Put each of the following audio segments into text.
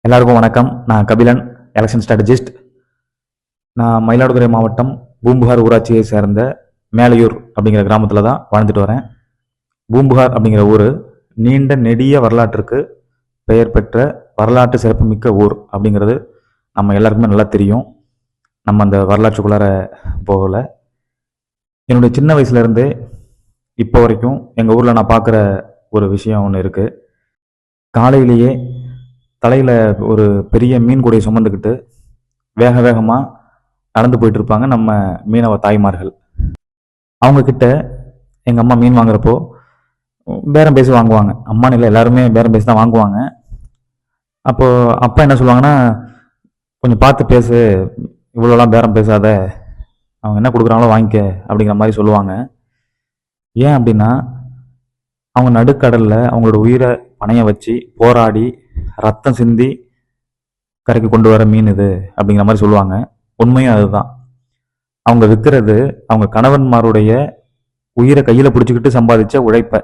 எல்லாருக்கும் வணக்கம். நான் கபிலன், எலெக்ஷன் ஸ்ட்ராட்டஜிஸ்ட். நான் மயிலாடுதுறை மாவட்டம் பூம்புகார் ஊராட்சியை சேர்ந்த மேலையூர் அப்படிங்கிற கிராமத்தில் தான் வாழ்ந்துட்டு வரேன். பூம்புகார் அப்படிங்கிற ஊர் நீண்ட நெடிய வரலாற்றுக்கு பெயர் பெற்ற வரலாற்று சிறப்புமிக்க ஊர் அப்படிங்கிறது நம்ம எல்லாருக்குமே நல்லா தெரியும். நம்ம அந்த வரலாற்றுக்குள்ளார போகலை. என்னுடைய சின்ன வயசுலேருந்தே இப்போ வரைக்கும் எங்கள் ஊரில் நான் பார்க்குற ஒரு விஷயம் ஒன்று இருக்குது. காலையிலேயே தலையில் ஒரு பெரிய மீன் கூடையை சுமந்துக்கிட்டு வேக வேகமாக நடந்து போயிட்டு இருப்பாங்க நம்ம மீனவ தாய்மார்கள். அவங்கக்கிட்ட எங்கள் அம்மா மீன் வாங்குறப்போ பேரம் பேசி வாங்குவாங்க. அம்மான்னு இல்லை, எல்லாருமே பேரம் பேசி தான் வாங்குவாங்க. அப்போது அப்பா என்ன சொல்லுவாங்கன்னா, கொஞ்சம் பார்த்து பேசு, இவ்வளோலாம் பேரம் பேசாத, அவங்க என்ன கொடுக்குறாங்களோ வாங்கிக்க அப்படிங்கிற மாதிரி சொல்லுவாங்க. ஏன் அப்படின்னா, அவங்க நடுக்கடலில் அவங்களோட உயிரை பணைய வச்சு போராடி ரத்தம் சிந்தி கரைக்கு கொண்டு வர மீன் இது அப்படிங்கிற மாதிரி சொல்லுவாங்க. உண்மையும் அதுதான். அவங்க விற்கிறது அவங்க கணவன்மாருடைய உயிரை கையில் பிடிச்சிக்கிட்டு சம்பாதிச்ச உழைப்ப.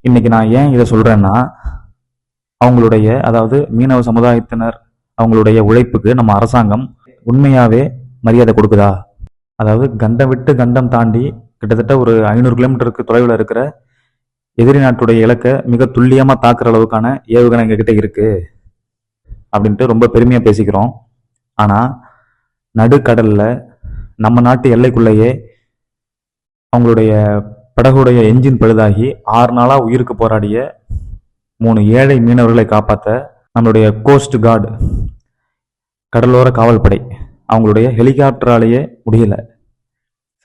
இன்னைக்கு நான் ஏன் இதை சொல்றேன்னா, அவங்களுடைய அதாவது மீனவ சமுதாயத்தினர் அவங்களுடைய உழைப்புக்கு நம்ம அரசாங்கம் உண்மையாவே மரியாதை கொடுக்குதா? அதாவது கண்டம் விட்டு கண்டம் தாண்டி கிட்டத்தட்ட ஒரு 500 கிலோமீட்டருக்கு தொலைவில் இருக்கிற எதிரி நாட்டுடைய இலக்கை மிக துல்லியமாக தாக்குற அளவுக்கான ஏவுகணை எங்ககிட்ட இருக்கு அப்படின்ட்டு ரொம்ப பெருமையாக பேசிக்கிறோம். ஆனால் நடுக்கடலில் நம்ம நாட்டு எல்லைக்குள்ளேயே அவங்களுடைய படகுடைய என்ஜின் பழுதாகி 6 நாளாக உயிருக்கு போராடிய 3 ஏழை மீனவர்களை காப்பாற்ற நம்மளுடைய கோஸ்ட் கார்டு கடலோர காவல்படை அவங்களுடைய ஹெலிகாப்டராலேயே முடியல.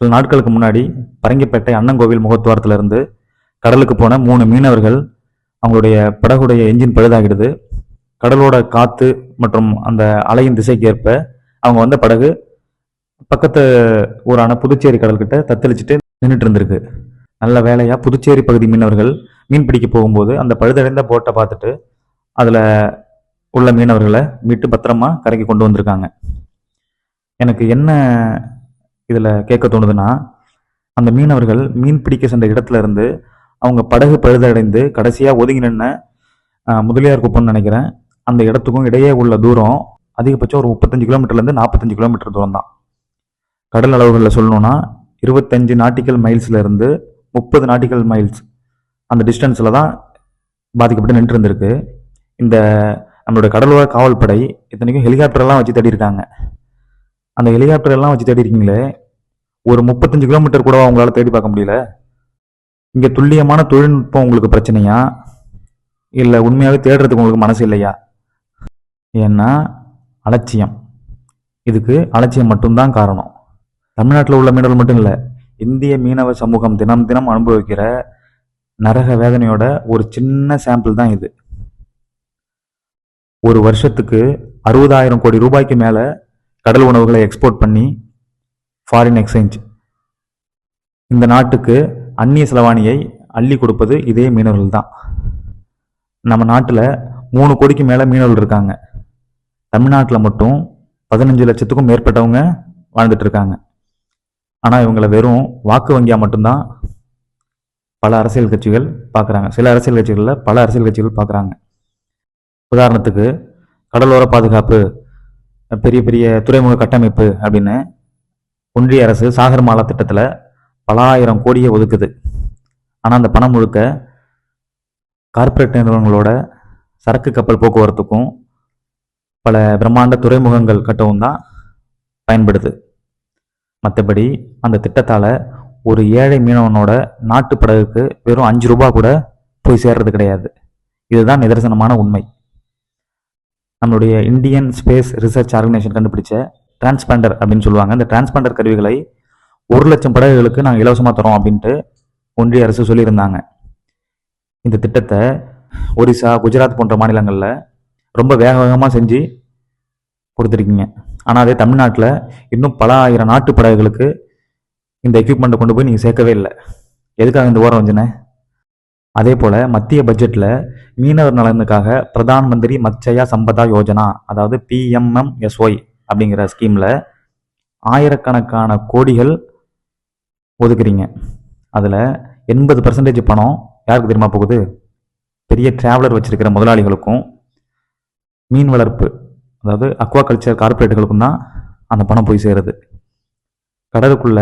சில நாட்களுக்கு முன்னாடி பரங்கிப்பேட்டை அண்ணங்கோவில் முகத்துவாரத்திலிருந்து கடலுக்கு போன 3 மீனவர்கள் அவங்களுடைய படகுடைய என்ஜின் பழுதாகிடுது. கடலோட காற்று மற்றும் அந்த அலையின் திசைக்கு ஏற்ப அவங்க வந்த படகு பக்கத்து ஊரான புதுச்சேரி கடல்கிட்ட தத்தளிச்சுட்டு நின்றுட்டு இருந்திருக்கு. நல்ல வேலையா புதுச்சேரி பகுதி மீனவர்கள் மீன் பிடிக்க போகும்போது அந்த பழுதடைந்த போட்டை பார்த்துட்டு அதில் உள்ள மீனவர்களை மீட்டு பத்திரமா கரைக்கு கொண்டு வந்திருக்காங்க. எனக்கு என்ன இதில் கேட்க தோணுதுன்னா, அந்த மீனவர்கள் மீன் பிடிக்க சென்ற இடத்துல இருந்து அவங்க படகு பழுதடைந்து கடைசியாக ஒதுங்கி நின்ன முதலியார் குப்பம்னு நினைக்கிறேன், அந்த இடத்துக்கும் இடையே உள்ள தூரம் அதிகபட்சம் ஒரு 35 கிலோமீட்டர்லேருந்து 45 கிலோமீட்டர் தூரம் தான். கடல் அளவுகளில் சொல்லணும்னா 25 நாட்டிக்கல் மைல்ஸ்ல இருந்து 30 நாட்டிக்கல் மைல்ஸ் அந்த டிஸ்டன்ஸில் தான் பாதிக்கப்பட்டு நின்று இருந்திருக்கு. இந்த நம்மளுடைய கடலோர காவல்படை இத்தனைக்கும் ஹெலிகாப்டர்லாம் வச்சு தேடி இருக்காங்க. அந்த ஹெலிகாப்டர் எல்லாம் வச்சு தேடி இருக்கீங்களே, ஒரு 35 கிலோமீட்டர் கூட உங்களால் தேடி பார்க்க முடியல. இங்கே துல்லியமான தொழில்நுட்பம் உங்களுக்கு பிரச்சனையா, இல்லை உண்மையாகவே தேடுறதுக்கு உங்களுக்கு மனசு இல்லையா? ஏன்னா அலட்சியம். இதுக்கு அலட்சியம் மட்டும்தான் காரணம். தமிழ்நாட்டில் உள்ள மீனவர்கள் மட்டும் இல்லை, இந்திய மீனவ சமூகம் தினம் தினம் அனுபவிக்கிற நரக வேதனையோட ஒரு சின்ன சாம்பிள் தான் இது. ஒரு வருஷத்துக்கு 60,000 கோடி ரூபாய்க்கு மேலே கடல் உணவுகளை எக்ஸ்போர்ட் பண்ணி ஃபாரின் எக்ஸ்சேஞ்ச் இந்த நாட்டுக்கு அந்நிய செலவாணியை அள்ளி கொடுப்பது இதே மீனவர்கள் தான். நம்ம நாட்டில் 3 கோடிக்கு மேலே மீனவர்கள் இருக்காங்க. தமிழ்நாட்டில் மட்டும் 15 லட்சத்துக்கும் மேற்பட்டவங்க வாழ்ந்துட்டு இருக்காங்க. ஆனால் இவங்களை வெறும் வாக்கு வங்கியாக மட்டும்தான் பல அரசியல் கட்சிகள் பார்க்குறாங்க. சில அரசியல் கட்சிகளில் பல அரசியல் கட்சிகள் பார்க்குறாங்க. உதாரணத்துக்கு கடலோர பாதுகாப்பு, பெரிய பெரிய துறைமுக கட்டமைப்பு அப்படின்னு ஒன்றிய அரசு சாகர்மாலா திட்டத்தில் பல ஆயிரம் கோடியை ஒதுக்குது. ஆனால் அந்த பணம் முழுக்க கார்ப்பரேட் நிறுவனங்களோட சரக்கு கப்பல் போக்குவரத்துக்கும் பல பிரம்மாண்ட துறைமுகங்கள் கட்டவும் தான் பயன்படுது. மற்றபடி அந்த திட்டத்தால் ஒரு ஏழை மீனவனோட நாட்டு படகுக்கு வெறும் 5 ரூபா கூட போய் சேர்றது கிடையாது. இதுதான் நிதர்சனமான உண்மை. நம்மளுடைய இந்தியன் ஸ்பேஸ் ரிசர்ச் ஆர்கனைசேஷன் கண்டுபிடிச்ச டிரான்ஸ்பாண்டர் அப்படின்னு சொல்லுவாங்க. இந்த டிரான்ஸ்பாண்டர் கருவிகளை 1 லட்சம் படகுகளுக்கு நாங்கள் இலவசமாக தரோம் அப்படின்ட்டு ஒன்றிய அரசு சொல்லியிருந்தாங்க. இந்த திட்டத்தை ஒரிசா, குஜராத் போன்ற மாநிலங்களில் ரொம்ப வேக வேகமாக செஞ்சு கொடுத்துருக்கீங்க. ஆனால் அதே தமிழ்நாட்டில் இன்னும் பல ஆயிரம் நாட்டு படகுகளுக்கு இந்த எக்யூப்மெண்ட்டை கொண்டு போய் நீங்கள் சேர்க்கவே இல்லை. எதுக்காக இந்த ஓரம் வஞ்சினேன்? அதே போல் மத்திய பட்ஜெட்டில் மீனவர் நலனுக்காக பிரதான் மந்திரி மத்ஸ்ய சம்பதா யோஜனா, அதாவது PMMSY அப்படிங்கிற ஸ்கீமில் ஆயிரக்கணக்கான கோடிகள் ஒதுக்குறீங்க. அதில் 80% பணம் யாருக்கு தெரியுமா போகுது? பெரிய டிராவலர் வச்சிருக்கிற முதலாளிகளுக்கும் மீன் வளர்ப்பு அதாவது அக்வா கல்ச்சர் கார்பரேட்டுகளுக்கும் தான் அந்த பணம் போய் சேருது. கடலுக்குள்ள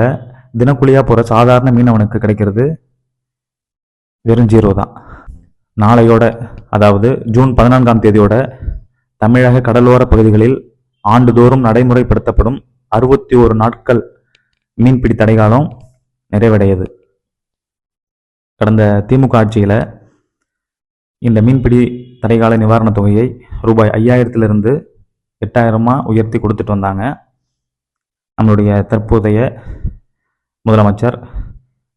தினக்கூலியா போற சாதாரண மீனவனுக்கு கிடைக்கிறது வெறும் 0 தான். நாளையோட அதாவது ஜூன் 14ஆம் தேதியோட தமிழக கடலோர பகுதிகளில் ஆண்டுதோறும் நடைமுறைப்படுத்தப்படும் 61 நாட்கள் மீன்பிடி தடைகாலம் நிறைவடையுது. கடந்த திமுக ஆட்சியில் இந்த மீன்பிடி தடைகால நிவாரணத் தொகையை ரூபாய் 5000 8,000 உயர்த்தி கொடுத்துட்டு வந்தாங்க. நம்மளுடைய தற்போதைய முதலமைச்சர்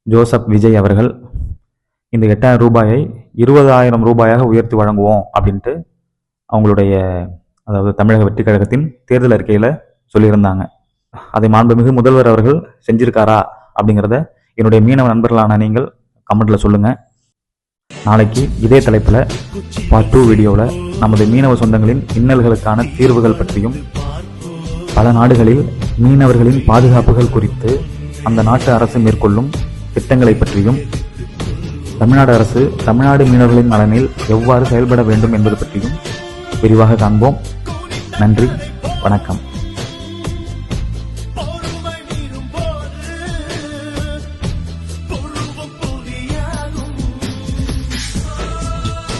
ஜோசப் விஜய் அவர்கள் இந்த 8,000 ரூபாயை 20,000 ரூபாயாக உயர்த்தி வழங்குவோம் அப்படின்ட்டு அவங்களுடைய அதாவது தமிழக வெற்றி கழகத்தின் தேர்தல் அறிக்கையில் சொல்லியிருந்தாங்க. அதை மாண்புமிகு முதல்வர் அவர்கள் செஞ்சிருக்காரா அப்படிங்கிறத என்னுடைய மீனவ நண்பர்களான நீங்கள் கமெண்ட்ல சொல்லுங்க. நாளைக்கு இதே தலைப்பில் பார்ட் 2 வீடியோவில் நமது மீனவ சொந்தங்களின் இன்னல்களுக்கான தீர்வுகள் பற்றியும் பல நாடுகளில் மீனவர்களின் பாதுகாப்புகள் குறித்து அந்த நாட்டு அரசு மேற்கொள்ளும் திட்டங்களை பற்றியும் தமிழ்நாடு அரசு தமிழ்நாடு மீனவர்களின் நலனில் எவ்வாறு செயல்பட வேண்டும் என்பது பற்றியும் விரிவாக காண்போம். நன்றி, வணக்கம்.